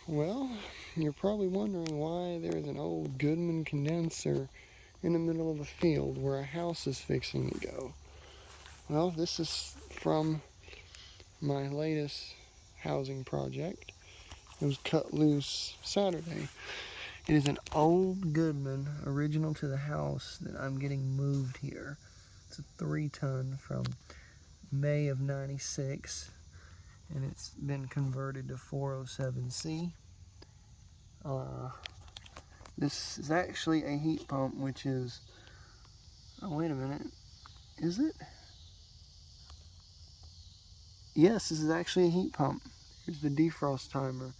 Well, you're probably wondering why there's an old Goodman condenser in the middle of a field where a house is fixing to go. Well, this is from my latest housing project. It was cut loose Saturday. It is an old Goodman, original to the house, that I'm getting moved here. It's a 3-ton from May of '96, and it's been converted to 407C. This is actually a heat pump, which is, oh wait a minute, is it? Yes, this is actually a heat pump. Here's the defrost timer,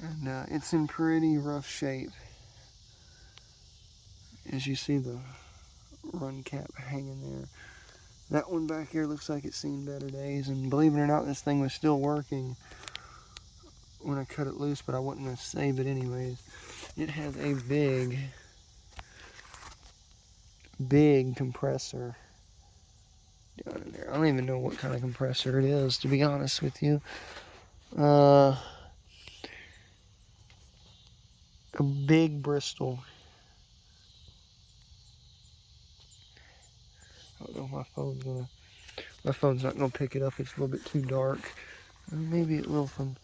and it's in pretty rough shape. As you see the run cap hanging there. That one back here looks like it's seen better days, and believe it or not, this thing was still working when I cut it loose, but I wasn't going to save it anyways. It has a big compressor down in there. I don't even know what kind of compressor it is, to be honest with you. A big Bristol. I don't know if my phone's not gonna pick it up. It's a little bit too dark. Maybe it will from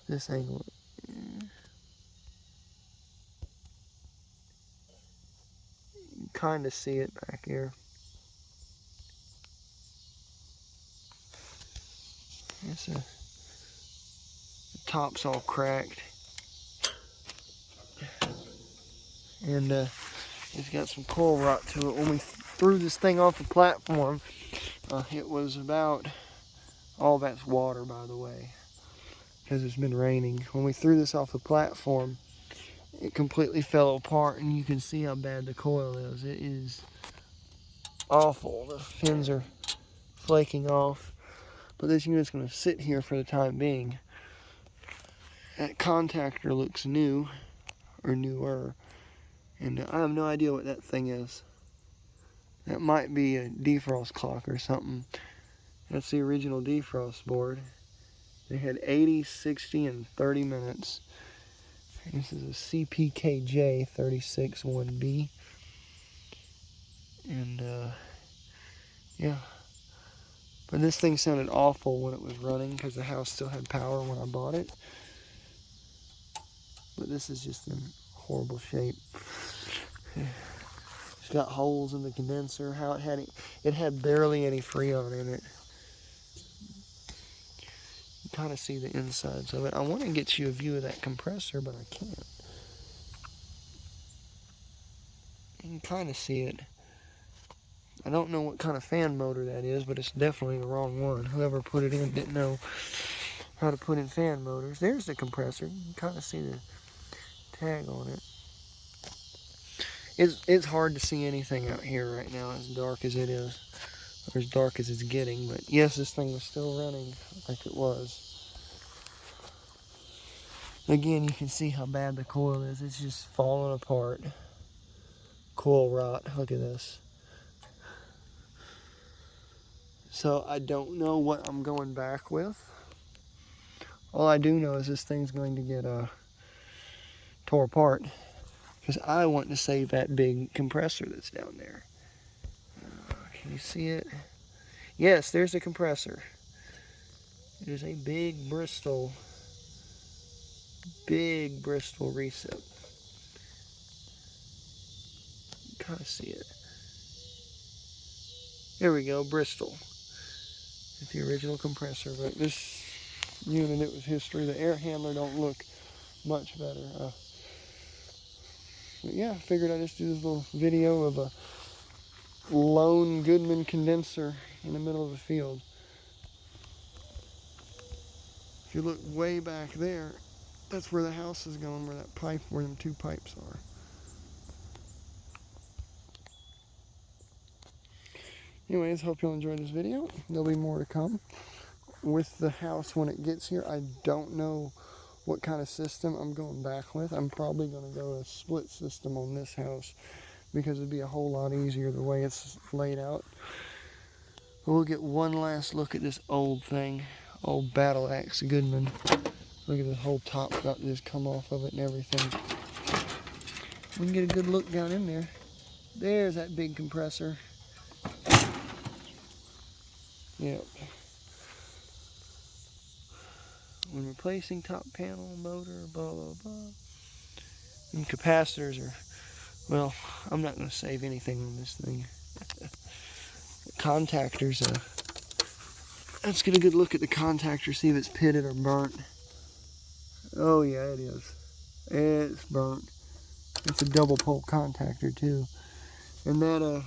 this angle. You can kind of see it back here. The top's all cracked, and it's got some coil rot to it. When we threw this thing off the platform, it was about, all that's water, by the way, because it's been raining. When we threw this off the platform, it completely fell apart, and you can see how bad the coil is. It is awful. The fins are flaking off, but this unit's going to sit here for the time being. That contactor looks new, or newer, and I have no idea what that thing is. That might be a defrost clock or something. That's the original defrost board. They had 80, 60, and 30 minutes. This is a CPKJ 361B. And, yeah. But this thing sounded awful when it was running because the house still had power when I bought it. But this is just in horrible shape. It's got holes in the condenser. How it had barely any Freon in it. You kind of see the insides of it. I want to get you a view of that compressor, but I can't. You can kind of see it. I don't know what kind of fan motor that is, but it's definitely the wrong one. Whoever put it in didn't know how to put in fan motors. There's the compressor. You can kind of see the tag on it. It's hard to see anything out here right now, as dark as it is, or as dark as it's getting. But yes, this thing was still running like it was. Again, you can see how bad the coil is. It's just falling apart. Coil rot. Look at this. So I don't know what I'm going back with. All I do know is this thing's going to get tore apart, because I want to save that big compressor that's down there. Can you see it? Yes, there's the compressor. It is a big Bristol recip. You kind of see it. There we go, Bristol. It's the original compressor, but this unit, it was history. The air handler don't look much better. But yeah, I figured I'd just do this little video of a lone Goodman condenser in the middle of the field. If you look way back there, that's where the house is going, where that pipe, where them 2 pipes are. Anyways, hope you'll enjoy this video. There'll be more to come with the house when it gets here. I don't know what kind of system I'm going back with. I'm probably going to go a split system on this house because it'd be a whole lot easier the way it's laid out. We'll get one last look at this old thing, old battle axe Goodman. Look at this whole top got to just come off of it and everything. We can get a good look down in there. There's that big compressor. Yep. When replacing top panel, motor, blah, blah, blah. And capacitors are, well, I'm not going to save anything on this thing. Contactors, let's get a good look at the contactor, see if it's pitted or burnt. Oh yeah, it is. It's burnt. It's a double pole contactor too. And that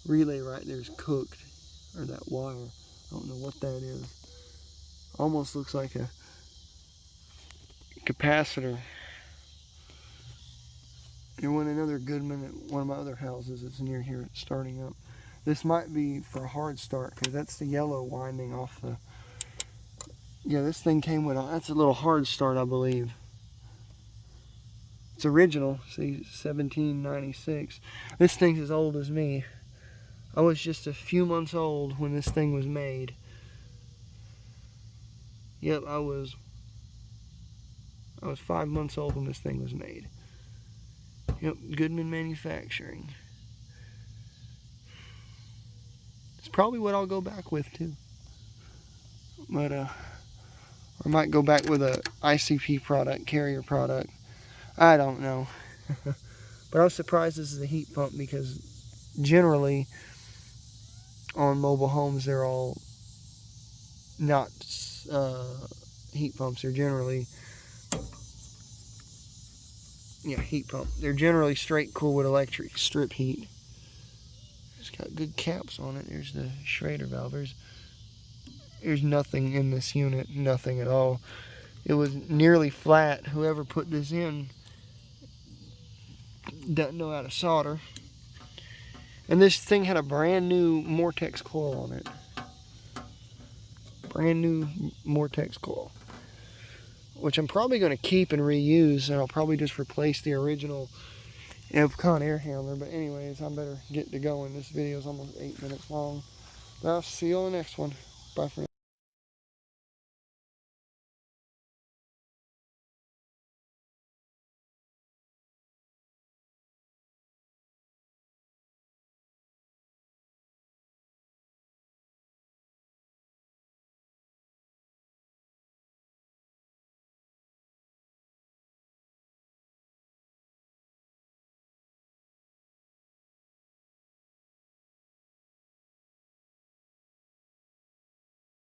relay right there is cooked, or that wire. I don't know what that is. Almost looks like a capacitor. There went another Goodman at one of my other houses that's near here. It's starting up. This might be for a hard start because that's the yellow winding off the. Yeah, this thing came with. That's a little hard start, I believe. It's original. See, 1796. This thing's as old as me. I was just a few months old when this thing was made. Yep, I was 5 months old when this thing was made. Yep, Goodman Manufacturing. It's probably what I'll go back with too. But I might go back with a ICP product, carrier product. I don't know. But I was surprised this is a heat pump because generally on mobile homes they're all not heat pumps. They're generally heat pump. They're generally straight cool with electric strip heat. It's got good caps on it. There's the Schrader valve. There's nothing in this unit, nothing at all. It was nearly flat. Whoever put this in doesn't know how to solder. And this thing had a brand new Mortex coil on it. Brand new Mortex coil. Which I'm probably going to keep and reuse, and I'll probably just replace the original Evcon air handler. But anyways, I better get to going. This video is almost 8 minutes long. But I'll see you on the next one. Bye for now.